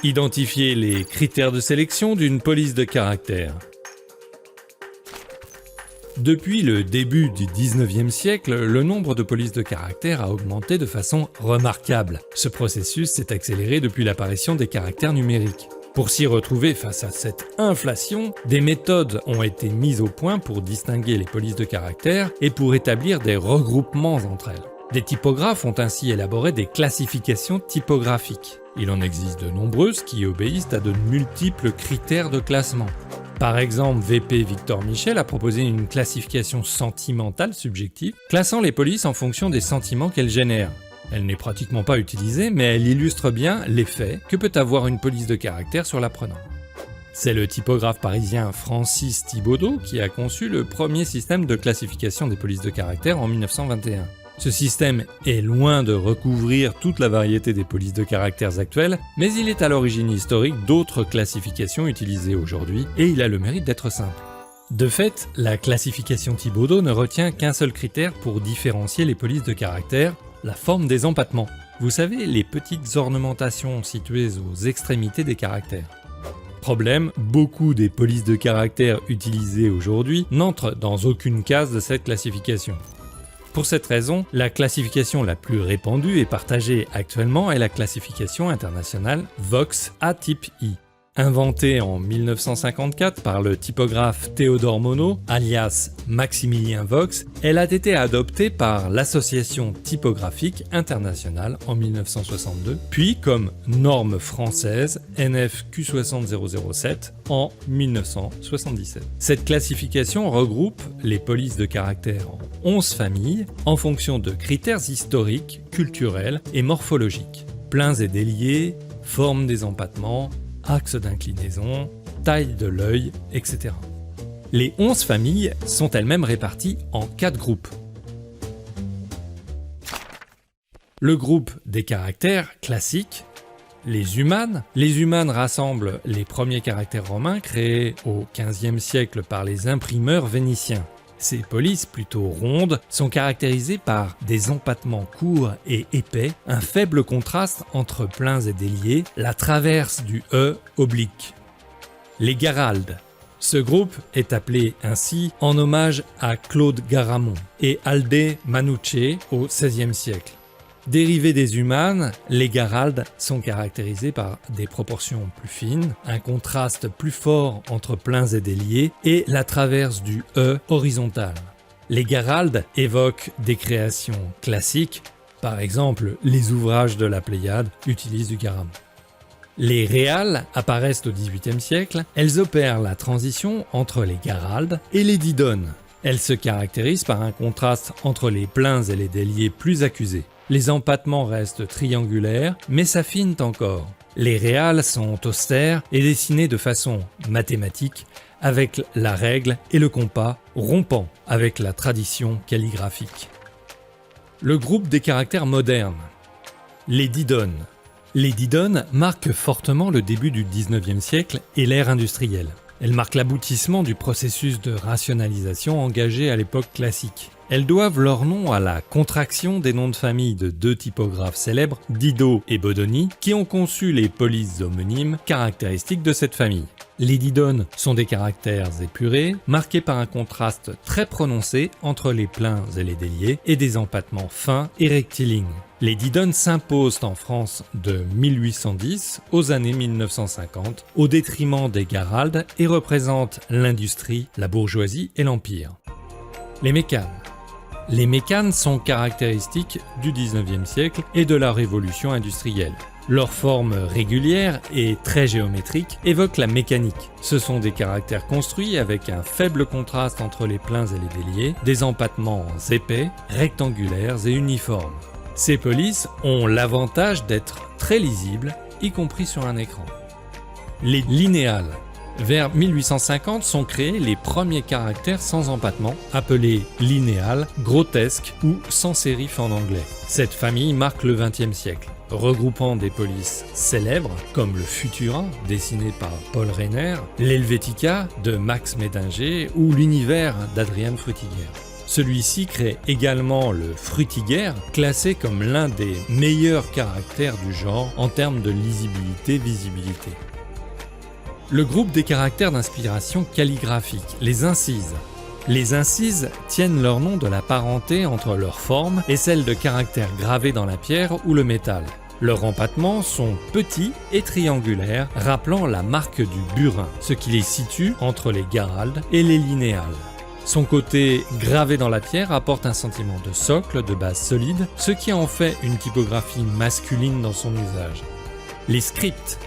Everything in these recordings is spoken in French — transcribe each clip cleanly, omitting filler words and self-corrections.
Identifier les critères de sélection d'une police de caractère. Depuis le début du 19e siècle, le nombre de polices de caractère a augmenté de façon remarquable. Ce processus s'est accéléré depuis l'apparition des caractères numériques. Pour s'y retrouver face à cette inflation, des méthodes ont été mises au point pour distinguer les polices de caractère et pour établir des regroupements entre elles. Des typographes ont ainsi élaboré des classifications typographiques. Il en existe de nombreuses qui obéissent à de multiples critères de classement. Par exemple, VP Victor Michel a proposé une classification sentimentale subjective, classant les polices en fonction des sentiments qu'elles génèrent. Elle n'est pratiquement pas utilisée, mais elle illustre bien l'effet que peut avoir une police de caractère sur l'apprenant. C'est le typographe parisien Francis Thibaudeau qui a conçu le premier système de classification des polices de caractère en 1921. Ce système est loin de recouvrir toute la variété des polices de caractères actuelles, mais il est à l'origine historique d'autres classifications utilisées aujourd'hui et il a le mérite d'être simple. De fait, la classification Thibaudeau ne retient qu'un seul critère pour différencier les polices de caractère, la forme des empattements. Vous savez, les petites ornementations situées aux extrémités des caractères. Problème, beaucoup des polices de caractère utilisées aujourd'hui n'entrent dans aucune case de cette classification. Pour cette raison, la classification la plus répandue et partagée actuellement est la classification internationale Vox A type I. Inventée en 1954 par le typographe Théodore Monod, alias Maximilien Vox, elle a été adoptée par l'Association typographique internationale en 1962, puis comme norme française NF Q60007 en 1977. Cette classification regroupe les polices de caractère en 11 familles en fonction de critères historiques, culturels et morphologiques. Pleins et déliés, forme des empattements, axe d'inclinaison, taille de l'œil, etc. Les 11 familles sont elles-mêmes réparties en 4 groupes. Le groupe des caractères classiques, les humanes. Les humanes rassemblent les premiers caractères romains créés au XVe siècle par les imprimeurs vénitiens. Ces polices plutôt rondes sont caractérisées par des empattements courts et épais, un faible contraste entre pleins et déliés, la traverse du E oblique. Les Garaldes. Ce groupe est appelé ainsi en hommage à Claude Garamond et Alde Manucci au XVIe siècle. Dérivés des humanes, les Garaldes sont caractérisés par des proportions plus fines, un contraste plus fort entre pleins et déliés et la traverse du E horizontale. Les Garaldes évoquent des créations classiques, par exemple les ouvrages de la Pléiade utilisent du Garamond. Les Réales apparaissent au XVIIIe siècle, elles opèrent la transition entre les Garaldes et les Didones. Elles se caractérisent par un contraste entre les pleins et les déliés plus accusés. Les empattements restent triangulaires, mais s'affinent encore. Les réales sont austères et dessinées de façon mathématique, avec la règle et le compas, rompant avec la tradition calligraphique. Le groupe des caractères modernes. Les Didones. Les Didones marquent fortement le début du XIXe siècle et l'ère industrielle. Elles marquent l'aboutissement du processus de rationalisation engagé à l'époque classique. Elles doivent leur nom à la contraction des noms de famille de deux typographes célèbres, Didot et Bodoni, qui ont conçu les polices homonymes caractéristiques de cette famille. Les didones sont des caractères épurés, marqués par un contraste très prononcé entre les pleins et les déliés et des empattements fins et rectilignes. Les didones s'imposent en France de 1810 aux années 1950 au détriment des Garaldes et représentent l'industrie, la bourgeoisie et l'empire. Les mécanes. Les mécanes sont caractéristiques du XIXe siècle et de la révolution industrielle. Leur forme régulière et très géométrique évoque la mécanique. Ce sont des caractères construits avec un faible contraste entre les pleins et les déliés, des empattements épais, rectangulaires et uniformes. Ces polices ont l'avantage d'être très lisibles, y compris sur un écran. Les linéales. Vers 1850 sont créés les premiers caractères sans empattement, appelés linéales, grotesques ou sans sérif en anglais. Cette famille marque le XXe siècle, regroupant des polices célèbres comme le Futura, dessiné par Paul Reiner, l'Helvetica de Max Mettinger ou l'Univers d'Adrian Frutiger. Celui-ci crée également le Frutiger, classé comme l'un des meilleurs caractères du genre en termes de lisibilité-visibilité. Le groupe des caractères d'inspiration calligraphique, les incises. Les incises tiennent leur nom de la parenté entre leur forme et celle de caractères gravés dans la pierre ou le métal. Leurs empattements sont petits et triangulaires, rappelant la marque du burin, ce qui les situe entre les garaldes et les linéales. Son côté gravé dans la pierre apporte un sentiment de socle, de base solide, ce qui en fait une typographie masculine dans son usage. Les scripts.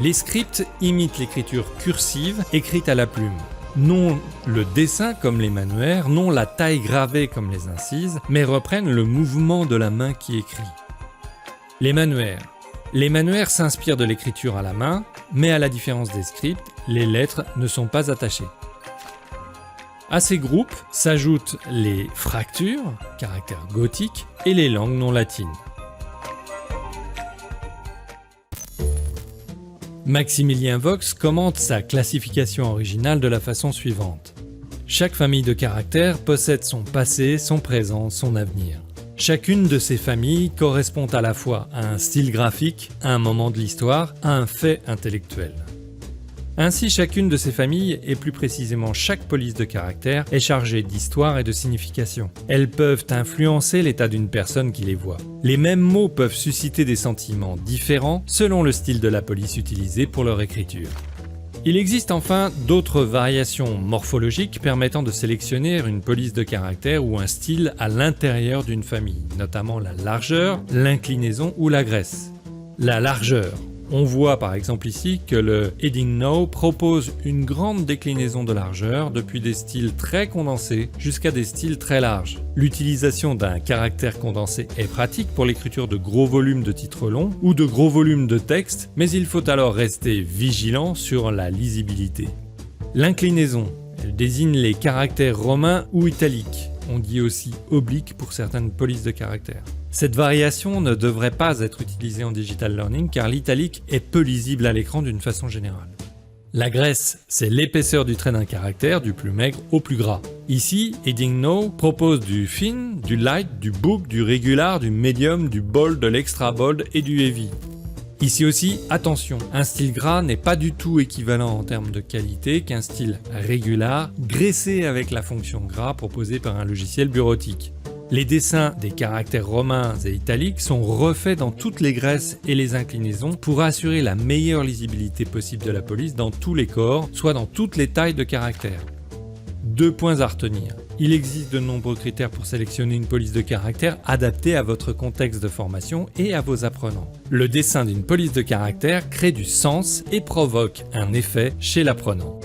Les scripts imitent l'écriture cursive écrite à la plume. Non le dessin comme les manuaires, non la taille gravée comme les incises, mais reprennent le mouvement de la main qui écrit. Les manuaires. Les manuaires s'inspirent de l'écriture à la main, mais à la différence des scripts, les lettres ne sont pas attachées. À ces groupes s'ajoutent les fractures, caractères gothiques, et les langues non latines. Maximilien Vox commente sa classification originale de la façon suivante. Chaque famille de caractères possède son passé, son présent, son avenir. Chacune de ces familles correspond à la fois à un style graphique, à un moment de l'histoire, à un fait intellectuel. Ainsi, chacune de ces familles, et plus précisément chaque police de caractère, est chargée d'histoire et de signification. Elles peuvent influencer l'état d'une personne qui les voit. Les mêmes mots peuvent susciter des sentiments différents selon le style de la police utilisé pour leur écriture. Il existe enfin d'autres variations morphologiques permettant de sélectionner une police de caractère ou un style à l'intérieur d'une famille, notamment la largeur, l'inclinaison ou la graisse. La largeur. On voit par exemple ici que le Heading Now propose une grande déclinaison de largeur depuis des styles très condensés jusqu'à des styles très larges. L'utilisation d'un caractère condensé est pratique pour l'écriture de gros volumes de titres longs ou de gros volumes de texte, mais il faut alors rester vigilant sur la lisibilité. L'inclinaison, elle désigne les caractères romains ou italiques. On dit aussi oblique pour certaines polices de caractères. Cette variation ne devrait pas être utilisée en digital learning car l'italique est peu lisible à l'écran d'une façon générale. La graisse, c'est l'épaisseur du trait d'un caractère, du plus maigre au plus gras. Ici, Heading Now propose du thin, du light, du book, du regular, du medium, du bold, de l'extra bold et du heavy. Ici aussi, attention, un style gras n'est pas du tout équivalent en termes de qualité qu'un style regular, graissé avec la fonction gras proposée par un logiciel bureautique. Les dessins des caractères romains et italiques sont refaits dans toutes les graisses et les inclinaisons pour assurer la meilleure lisibilité possible de la police dans tous les corps, soit dans toutes les tailles de caractères. 2 points à retenir. Il existe de nombreux critères pour sélectionner une police de caractère adaptée à votre contexte de formation et à vos apprenants. Le dessin d'une police de caractère crée du sens et provoque un effet chez l'apprenant.